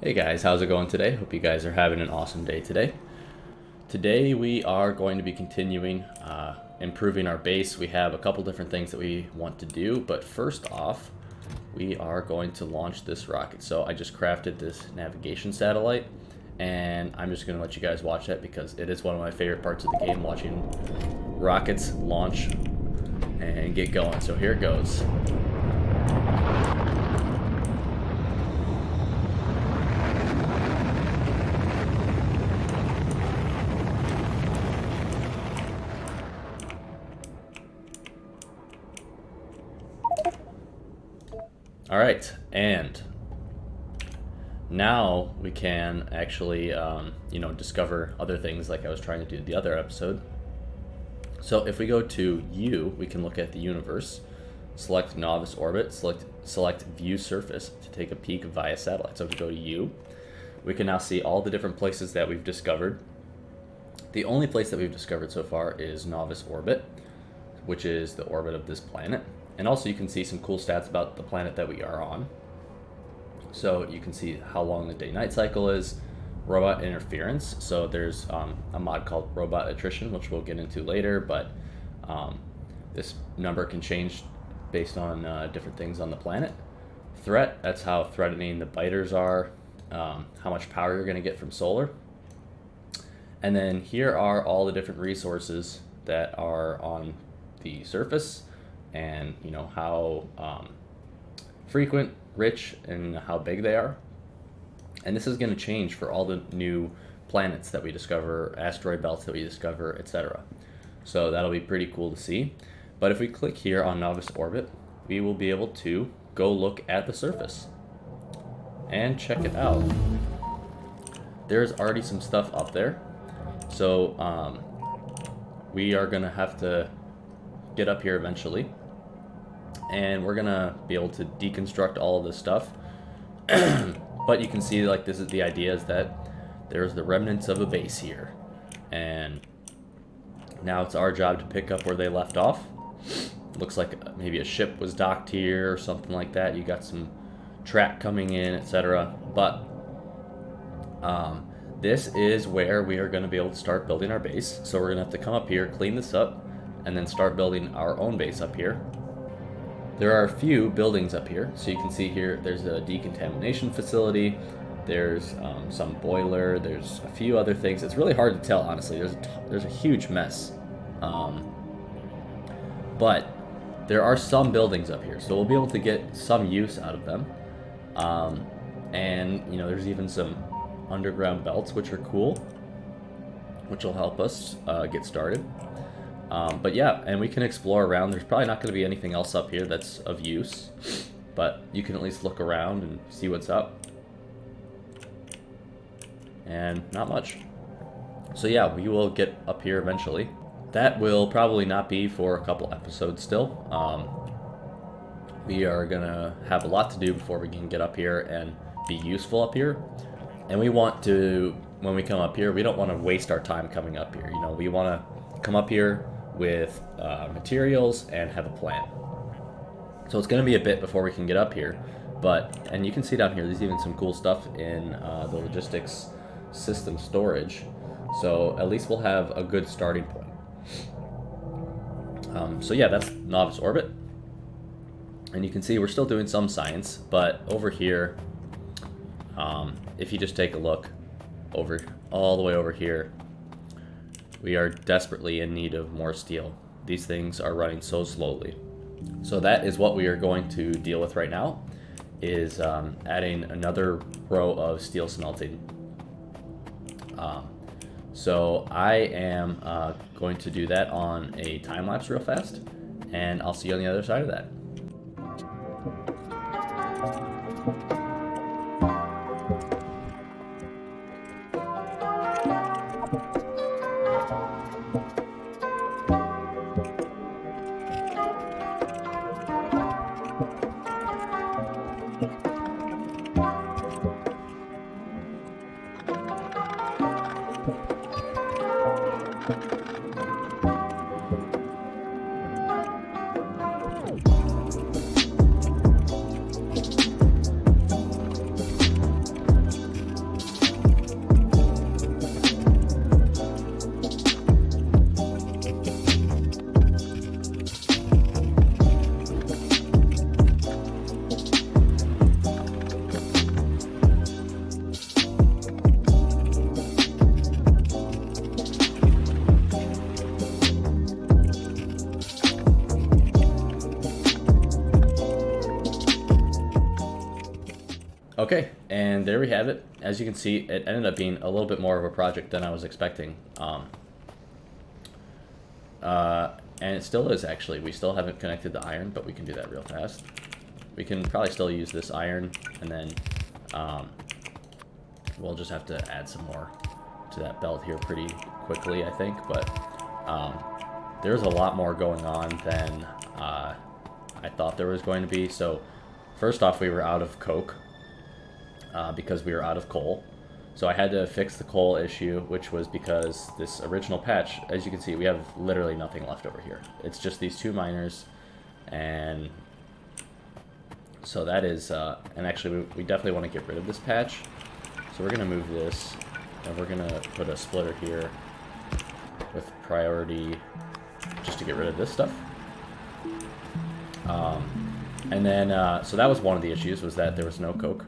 Hey guys, how's it going today? Hope you guys are having an awesome day today. Today we are going to be continuing improving our base. We have a couple different things that we want to do, but first off, we are going to launch this rocket. So I just crafted this navigation satellite, and I'm just going to let you guys watch that because it is one of my favorite parts of the game, watching rockets launch and get going. So here it goes. All right, and now we can actually, discover other things like I was trying to do the other episode. So if we go to U, we can look at the universe, select novice orbit, select view surface to take a peek via satellite. So if we go to U, we can now see all the different places that we've discovered. The only place that we've discovered so far is novice orbit, which is the orbit of this planet. And also you can see some cool stats about the planet that we are on. So you can see how long the day-night cycle is, robot interference. So there's a mod called robot attrition, which we'll get into later, but this number can change based on different things on the planet. Threat, that's how threatening the biters are, how much power you're going to get from solar. And then here are all the different resources that are on the surface, and how frequent, rich, and how big they are. And this is going to change for all the new planets that we discover, asteroid belts that we discover, etc. So that'll be pretty cool to see. But if we click here on novice orbit, we will be able to go look at the surface and check it out. There's already some stuff up there. So we are going to have to get up here eventually, and we're gonna be able to deconstruct all of this stuff. But you can see, like, this is the idea, is that there's the remnants of a base here, and now it's our job to pick up where they left off. Looks like maybe a ship was docked here or something like that. You got some track coming in, etc. But this is where we are going to be able to start building our base. So we're going to have to come up here, clean this up, and then start building our own base up here. There are a few buildings up here. So you can see here, there's a decontamination facility, there's some boiler, there's a few other things. It's really hard to tell, honestly. There's a huge mess. But there are some buildings up here, so we'll be able to get some use out of them. And there's even some underground belts, which are cool, which will help us get started. But yeah, and we can explore around. There's probably not going to be anything else up here that's of use, but you can at least look around and see what's up. And not much. So yeah, we will get up here eventually. That will probably not be for a couple episodes still. We are going to have a lot to do before we can get up here and be useful up here. And we want to, when we come up here, we don't want to waste our time coming up here. We want to come up here with materials and have a plan. So it's going to be a bit before we can get up here, and you can see down here, there's even some cool stuff in the logistics system storage. So at least we'll have a good starting point. So yeah, that's novice orbit. And you can see we're still doing some science, but over here, if you just take a look all the way over here, we are desperately in need of more steel. These things are running so slowly. So that is what we are going to deal with right now, is adding another row of steel smelting. So I am going to do that on a time lapse real fast, and I'll see you on the other side of that. Okay, and there we have it. As you can see, it ended up being a little bit more of a project than I was expecting. And it still is, actually. We still haven't connected the iron, but we can do that real fast. We can probably still use this iron, and then we'll just have to add some more to that belt here pretty quickly, I think. But there's a lot more going on than I thought there was going to be. So first off, we were out of coke because we were out of coal. So I had to fix the coal issue, which was because this original patch, as you can see, we have literally nothing left over here. It's just these 2 miners, and so that is, and actually we definitely want to get rid of this patch. So we're going to move this, and we're going to put a splitter here with priority just to get rid of this stuff. And then, so that was one of the issues, was that there was no coke,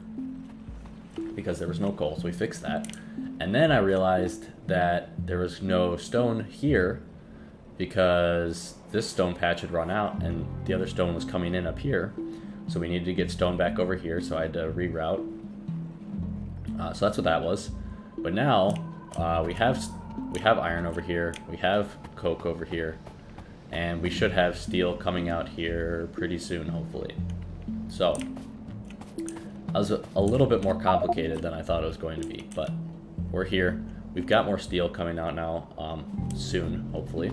because there was no coal, so we fixed that. And then I realized that there was no stone here because this stone patch had run out and the other stone was coming in up here. So we needed to get stone back over here, so I had to reroute. So that's what that was. But now we have iron over here, we have coke over here, and we should have steel coming out here pretty soon, hopefully. So that was a little bit more complicated than I thought it was going to be, but we're here. We've got more steel coming out now, soon, hopefully,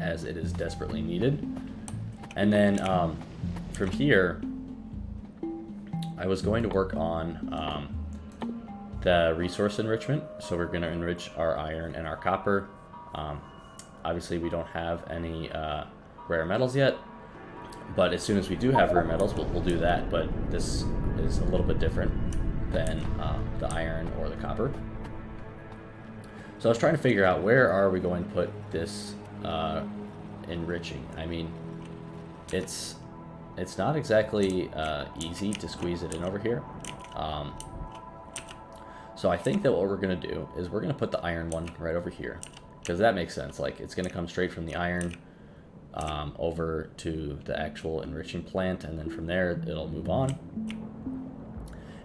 as it is desperately needed. And then from here, I was going to work on the resource enrichment. So we're going to enrich our iron and our copper. Obviously, we don't have any rare metals yet. But as soon as we do have rare metals, we'll do that. But this is a little bit different than the iron or the copper. So I was trying to figure out, where are we going to put this enriching? I mean, it's not exactly easy to squeeze it in over here. So I think that what we're going to do is we're going to put the iron one right over here, because that makes sense. Like, it's going to come straight from the iron over to the actual enriching plant, and then from there it'll move on.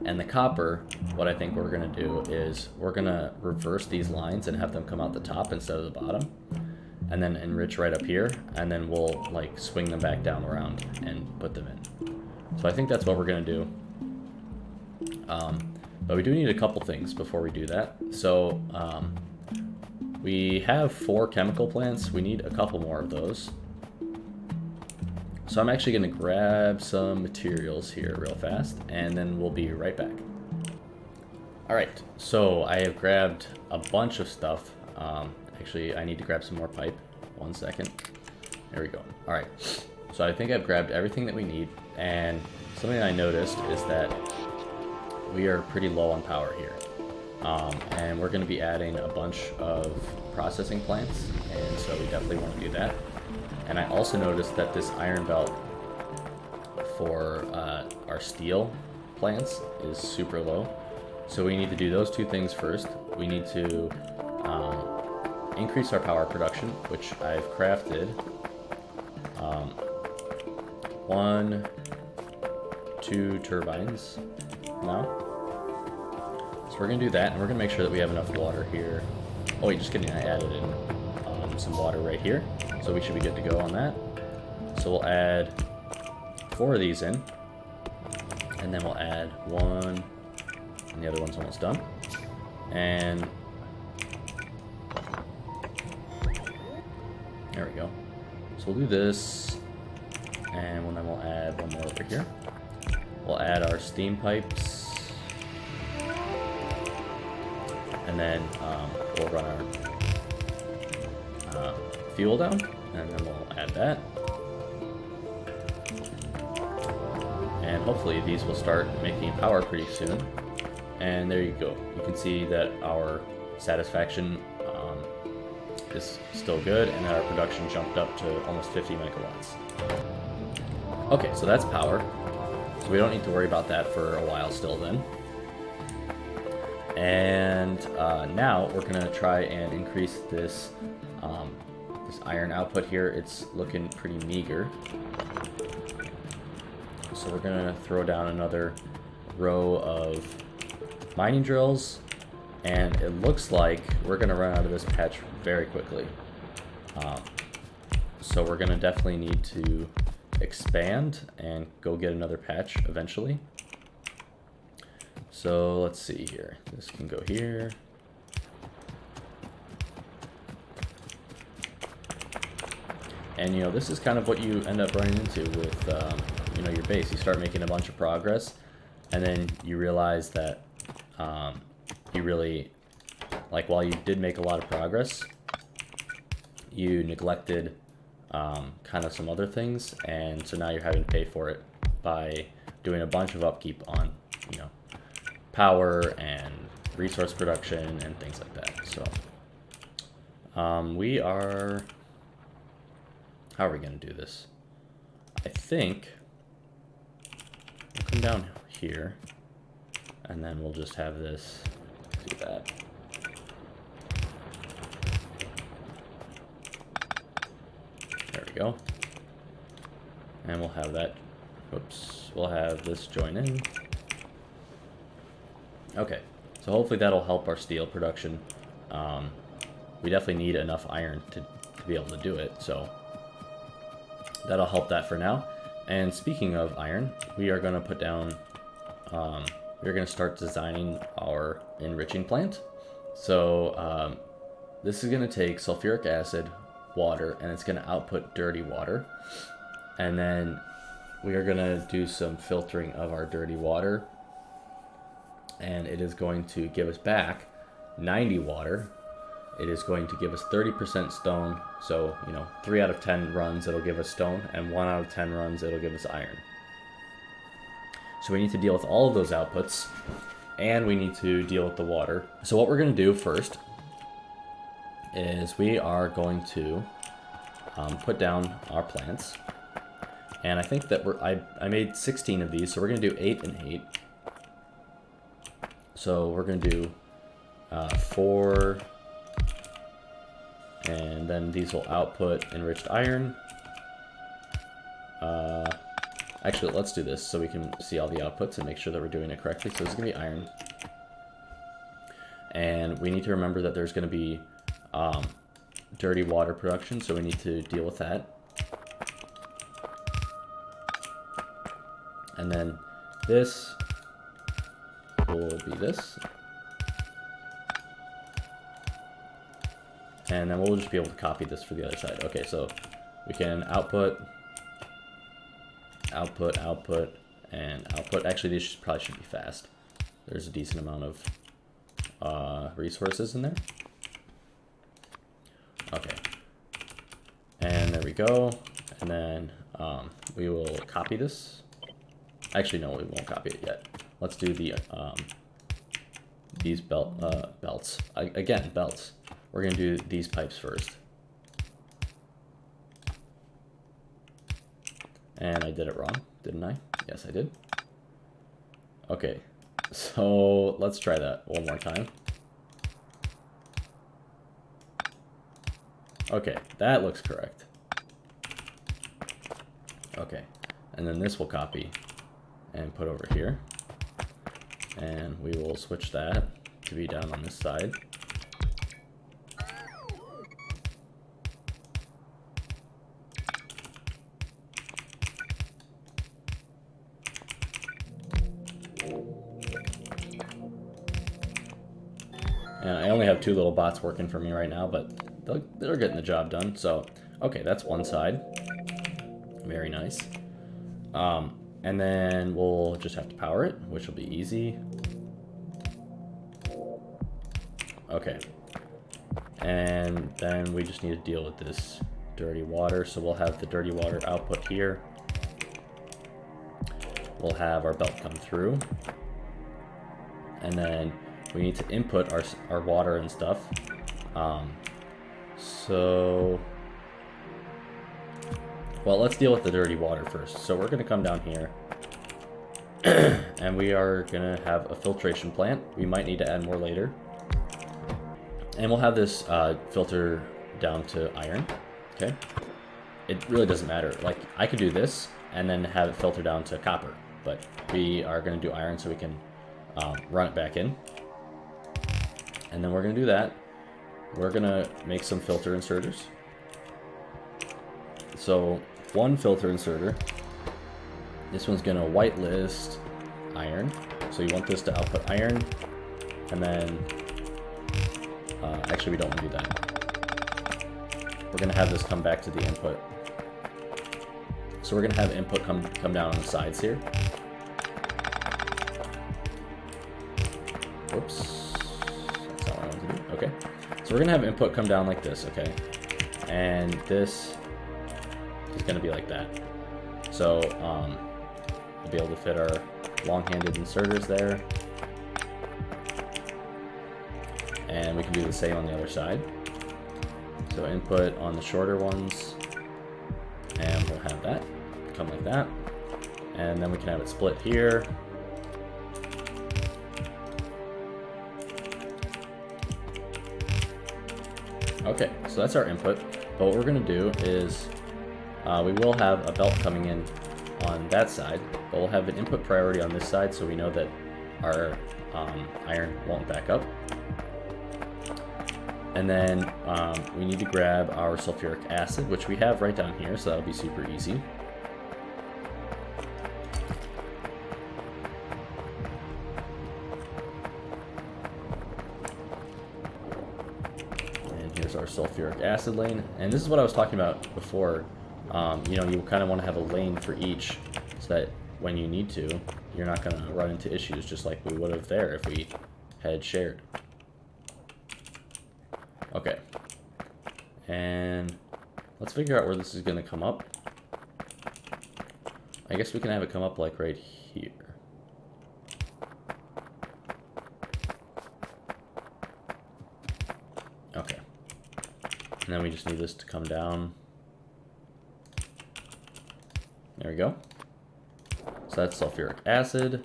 And the copper, what I think we're going to do is we're going to reverse these lines and have them come out the top instead of the bottom, and then enrich right up here, and then we'll like swing them back down around and put them in. So I think that's what we're going to do. But we do need a couple things before we do that. So we have 4 chemical plants. We need a couple more of those. So I'm actually going to grab some materials here real fast, and then we'll be right back. Alright, so I have grabbed a bunch of stuff. Actually, I need to grab some more pipe. 1 second. There we go. Alright, so I think I've grabbed everything that we need, and something I noticed is that we are pretty low on power here. And we're going to be adding a bunch of processing plants, and so we definitely want to do that. And I also noticed that this iron belt for our steel plants is super low. So we need to do those 2 things first. We need to increase our power production, which I've crafted 1, 2 turbines now. So we're going to do that, and we're going to make sure that we have enough water here. Oh wait, just kidding, I added in some water right here. So we should be good to go on that. So we'll add 4 of these in, and then we'll add 1, and the other one's almost done. And there we go. So we'll do this, and then we'll add 1 more over here. We'll add our steam pipes, and then we'll run our fuel down, and then we'll add that. And hopefully these will start making power pretty soon. And there you go. You can see that our satisfaction is still good, and our production jumped up to almost 50 megawatts. Okay, so that's power. So we don't need to worry about that for a while still then. And now we're going to try and increase this this iron output here. It's looking pretty meager. So we're going to throw down another row of mining drills, and it looks like we're going to run out of this patch very quickly. So we're going to definitely need to expand and go get another patch eventually. So let's see here. This can go here. And you know, this is kind of what you end up running into with you know, your base. You start making a bunch of progress, and then you realize that you really, like, while you did make a lot of progress, you neglected kind of some other things, and so now you're having to pay for it by doing a bunch of upkeep on, you know, power and resource production and things like that. So we are, how are we going to do this? I think we'll come down here, and then we'll just have this do that. There we go. And we'll have that, whoops, we'll have this join in. Okay, so hopefully that'll help our steel production. We definitely need enough iron to be able to do it, so that'll help that for now. And speaking of iron, we are going to put down, we're going to start designing our enriching plant. So this is going to take sulfuric acid, water, and it's going to output dirty water. And then we are going to do some filtering of our dirty water, and it is going to give us back 90 water. It is going to give us 30% stone. So, you know, 3 out of 10 runs it'll give us stone, and 1 out of 10 runs it'll give us iron. So we need to deal with all of those outputs, and we need to deal with the water. So what we're going to do first is we are going to put down our plants. And I think that I made 16 of these, so we're going to do 8 and 8. So we're going to do 4, and then these will output enriched iron. Actually, let's do this so we can see all the outputs and make sure that we're doing it correctly. So this is going to be iron. And we need to remember that there's going to be dirty water production, so we need to deal with that. And then this will be this. And then we'll just be able to copy this for the other side. Okay, so we can output, output, output, and output. Actually, these probably should be fast. There's a decent amount of resources in there. Okay. And there we go. And then we will copy this. Actually, no, we won't copy it yet. Let's do the these belts. Again, belts. We're going to do these pipes first. And I did it wrong, didn't I? Yes, I did. Okay, so let's try that one more time. Okay, that looks correct. Okay, and then this will copy and put over here. And we will switch that to be down on this side. And I only have 2 little bots working for me right now, but they're getting the job done. So, okay, that's one side. Very nice. And then we'll just have to power it, which will be easy. Okay. And then we just need to deal with this dirty water. So we'll have the dirty water output here. We'll have our belt come through. And then we need to input our water and stuff. Well, let's deal with the dirty water first. So we're going to come down here. And we are going to have a filtration plant. We might need to add more later. And we'll have this filter down to iron. Okay. It really doesn't matter. Like, I could do this and then have it filter down to copper. but we are going to do iron so we can run it back in. And then we're going to do that. We're going to make some filter inserters. So one filter inserter, this one's going to whitelist iron. So you want this to output iron, and then actually we don't want to do that. We're going to have this come back to the input. So we're going to have input come down on the sides here. Whoops, that's not what I want to do. Okay, so we're going to have input come down like this, okay? And this is going to be like that. So we'll be able to fit our long-handed inserters there. And we can do the same on the other side. So input on the shorter ones, and we'll have that come like that. And then we can have it split here. Okay, so that's our input. But what we're going to do is we will have a belt coming in on that side, but we'll have an input priority on this side so we know that our iron won't back up. And then we need to grab our sulfuric acid, which we have right down here, so that'll be super easy. And here's our sulfuric acid lane. And this is what I was talking about before. You know, you kind of want to have a lane for each so that when you need to, you're not going to run into issues just like we would have there if we had shared. Okay, and let's figure out where this is going to come up. I guess we can have it come up like right here. Okay, and then we just need this to come down. There we go. So that's sulfuric acid.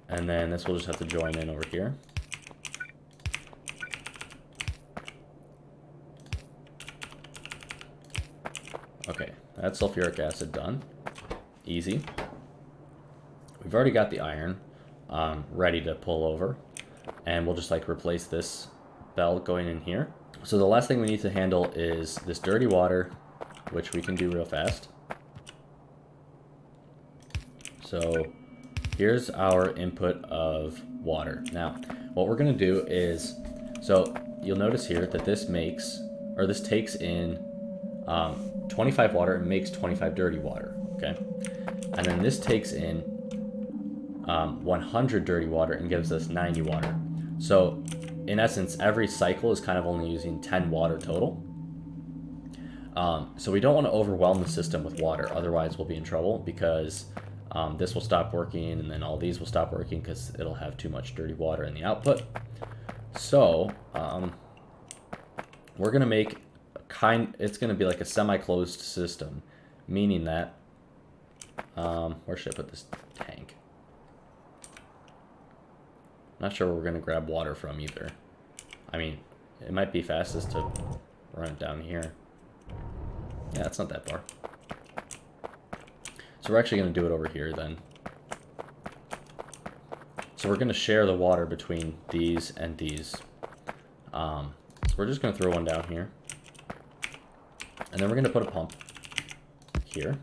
And then this will just have to join in over here. Okay, that's sulfuric acid done. Easy. We've already got the iron ready to pull over. And we'll just like replace this belt going in here. So the last thing we need to handle is this dirty water, which we can do real fast. So here's our input of water. Now, what we're gonna do is, so you'll notice here that this takes in 25 water and makes 25 dirty water, okay? And then this takes in 100 dirty water and gives us 90 water. So in essence, every cycle is kind of only using 10 water total. So we don't want to overwhelm the system with water, otherwise we'll be in trouble because this will stop working and then all these will stop working because it'll have too much dirty water in the output. So we're going to make it's going to be like a semi-closed system, meaning that, where should I put this tank? Not sure where we're going to grab water from either. I mean, it might be fastest to run it down here. Yeah, it's not that far. So we're actually going to do it over here then. So we're going to share the water between these and these. So we're just going to throw one down here. And then we're going to put a pump here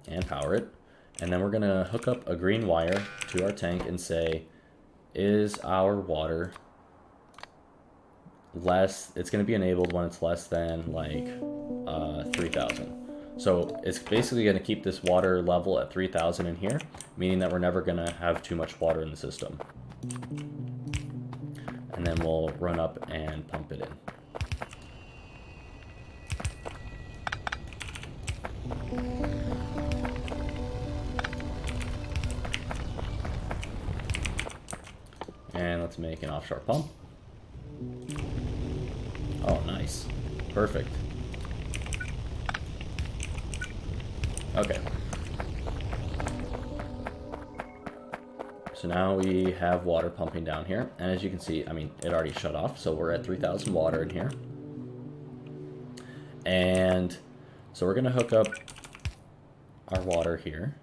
and power it. And then we're going to hook up a green wire to our tank and say, is our water less? It's going to be enabled when it's less than like 3,000. So it's basically going to keep this water level at 3,000 in here, meaning that we're never going to have too much water in the system. And then we'll run up and pump it in. And let's make an offshore pump. Oh, nice. Perfect. Okay. So now we have water pumping down here. And as you can see, I mean, it already shut off. So we're at 3,000 water in here. And So we're going to hook up our water here.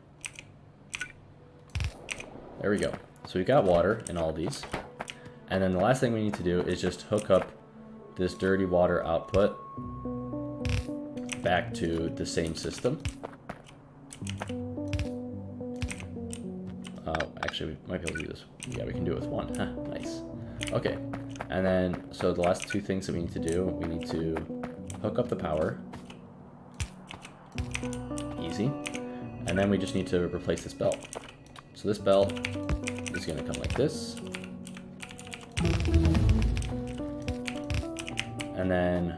There we go. So we've got water in all these. And then the last thing we need to do is just hook up this dirty water output back to the same system. Actually, we might be able to do this. Yeah, we can do it with one. Huh, nice. Okay. And then, so the last two things that we need to do, we need to hook up the power. Easy. And then we just need to replace this belt. So this belt is going to come like this. And then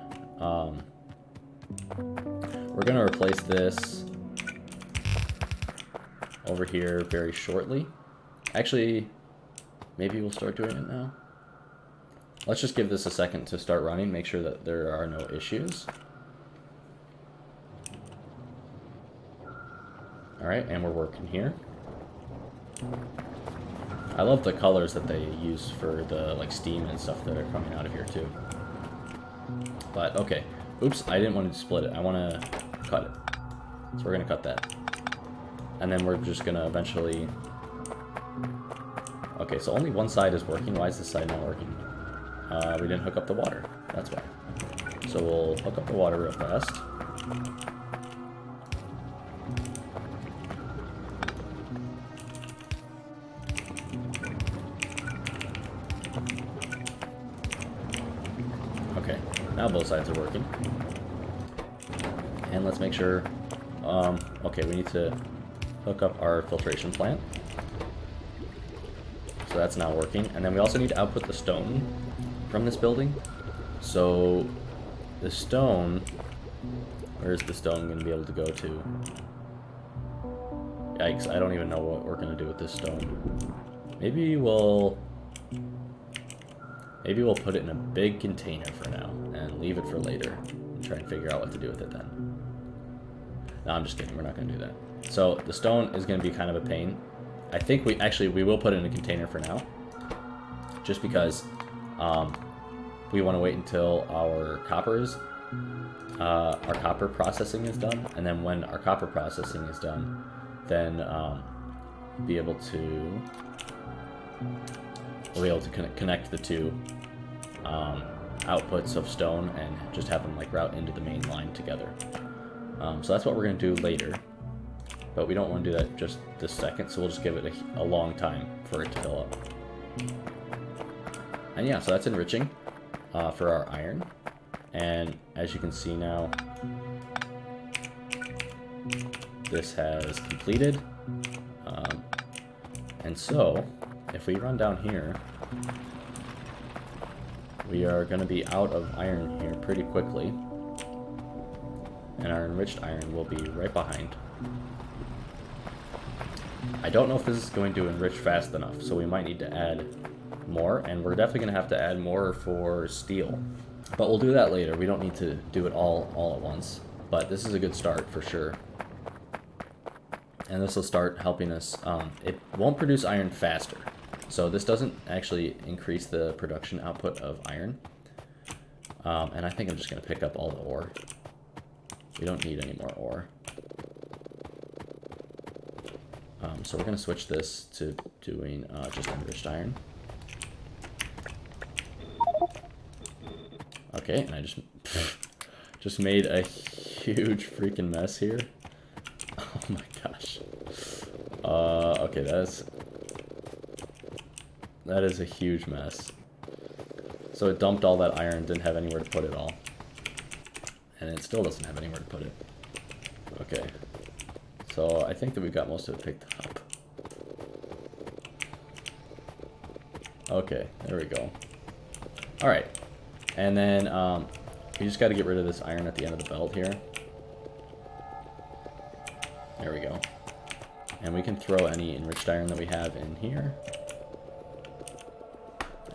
we're going to replace this over here very shortly. Actually, maybe we'll start doing it now. Let's just give this a second to start running, make sure that there are no issues. Alright, and we're working here. I love the colors that they use for the like steam and stuff that are coming out of here too. But okay, oops, I didn't want to split it. I want to cut it. So we're going to cut that. And then we're just going to eventually... Okay, so only one side is working. Why is this side not working? We didn't hook up the water. That's why. So we'll hook up the water real fast. Okay, now both sides are working. And let's make sure... okay, we need to hook up our filtration plant. So that's now working. And then we also need to output the stone from this building. So the stone... Where's the stone going to be able to go to? Yikes, I don't even know what we're going to do with this stone. Maybe we'll put it in a big container for now and leave it for later and try and figure out what to do with it then. No, I'm just kidding. We're not going to do that. So the stone is going to be kind of a pain. I think we will put it in a container for now, just because we want to wait until our copper processing is done, and then when our copper processing is done, then we'll be able to connect the two outputs of stone and just have them like route into the main line together. So that's what we're going to do later, but we don't want to do that just this second, so we'll just give it a long time for it to fill up. And yeah, so that's enriching for our iron. And as you can see now, this has completed. And so, if we run down here, we are going to be out of iron here pretty quickly. And our enriched iron will be right behind. I don't know if this is going to enrich fast enough, so we might need to add more, and we're definitely going to have to add more for steel. But we'll do that later. We don't need to do it all at once, but this is a good start for sure. And this will start helping us. It won't produce iron faster, so this doesn't actually increase the production output of iron. And I think I'm just going to pick up all the ore. We don't need any more ore. So we're going to switch this to doing just enriched iron. Okay, and I just made a huge freaking mess here. Oh my gosh. Okay, that is a huge mess. So it dumped all that iron, didn't have anywhere to put it all. And it still doesn't have anywhere to put it. Okay. So I think that we've got most of it picked up. Okay, there we go. Alright. And then we just got to get rid of this iron at the end of the belt here. There we go. And we can throw any enriched iron that we have in here.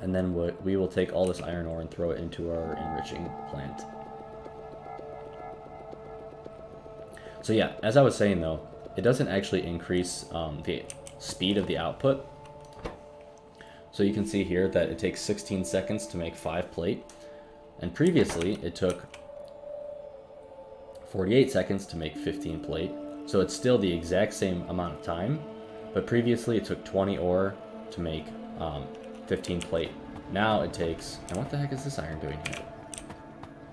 And then we will take all this iron ore and throw it into our enriching plant. So yeah, as I was saying though, it doesn't actually increase the speed of the output. So you can see here that it takes 16 seconds to make 5 plate. And previously it took 48 seconds to make 15 plate. So it's still the exact same amount of time, but previously it took 20 ore to make 15 plate. Now it takes, and what the heck is this iron doing here?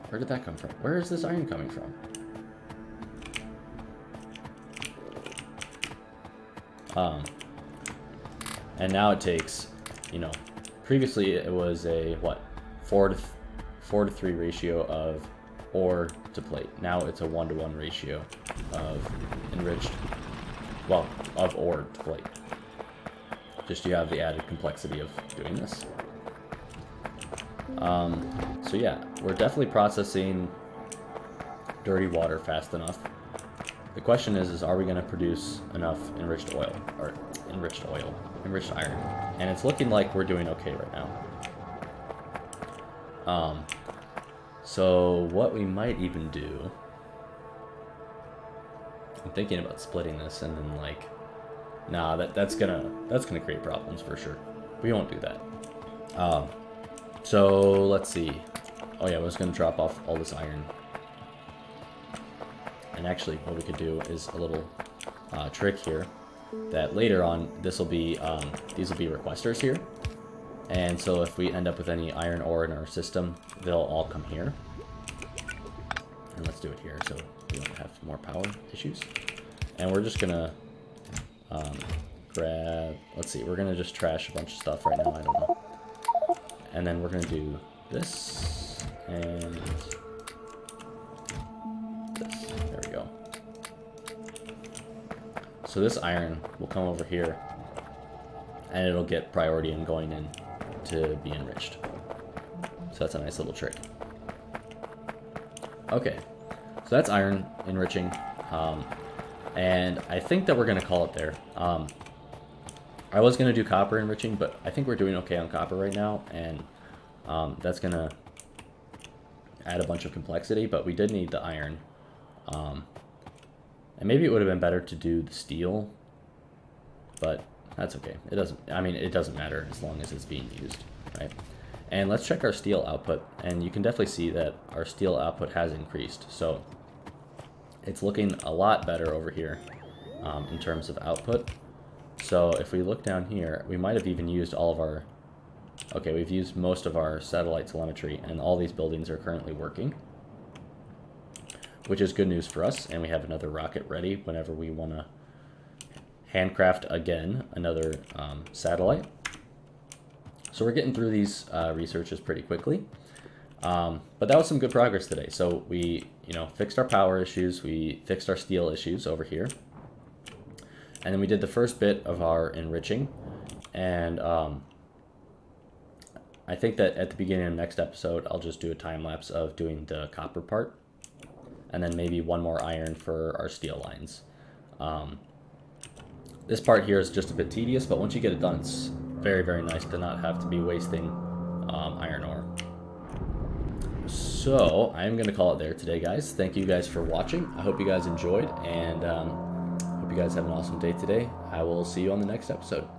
Where did that come from? Where is this iron coming from? And now it takes, you know, previously it was a, what, 4 to 3 ratio of ore to plate. Now it's a 1-to-1 ratio of enriched, well, of ore to plate. Just you have the added complexity of doing this. So yeah, we're definitely processing dirty water fast enough. The question is are we going to produce enough enriched iron? And it's looking like we're doing okay right now. So what we might even do, I'm thinking about splitting this and then like, nah, that's gonna create problems for sure. We won't do that. So let's see. Oh yeah, I was gonna drop off all this iron. And actually, what we could do is a little trick here. That later on, these will be requesters here. And so if we end up with any iron ore in our system, they'll all come here. And let's do it here so we don't have more power issues. And we're just gonna grab, let's see, we're gonna just trash a bunch of stuff right now, I don't know. And then we're gonna do this and this, there we go. So this iron will come over here and it'll get priority in going in to be enriched. So that's a nice little trick. Okay, so that's iron enriching. And I think that we're going to call it there. I was going to do copper enriching, but I think we're doing okay on copper right now. And that's going to add a bunch of complexity, but we did need the iron. And maybe it would have been better to do the steel, but that's okay. It doesn't matter as long as it's being used, right? And let's check our steel output, and you can definitely see that our steel output has increased. So it's looking a lot better over here in terms of output. So if we look down here, we might have even used all of our, okay, we've used most of our satellite telemetry, and all these buildings are currently working, which is good news for us. And we have another rocket ready whenever we want to handcraft again another satellite. So we're getting through these researches pretty quickly. But that was some good progress today. So we, fixed our power issues. We fixed our steel issues over here. And then we did the first bit of our enriching. And I think that at the beginning of the next episode, I'll just do a time lapse of doing the copper part. And then maybe one more iron for our steel lines. This part here is just a bit tedious, but once you get it done, it's very, very nice to not have to be wasting iron ore. So I'm going to call it there today, guys. Thank you guys for watching. I hope you guys enjoyed, and hope you guys have an awesome day today. I will see you on the next episode.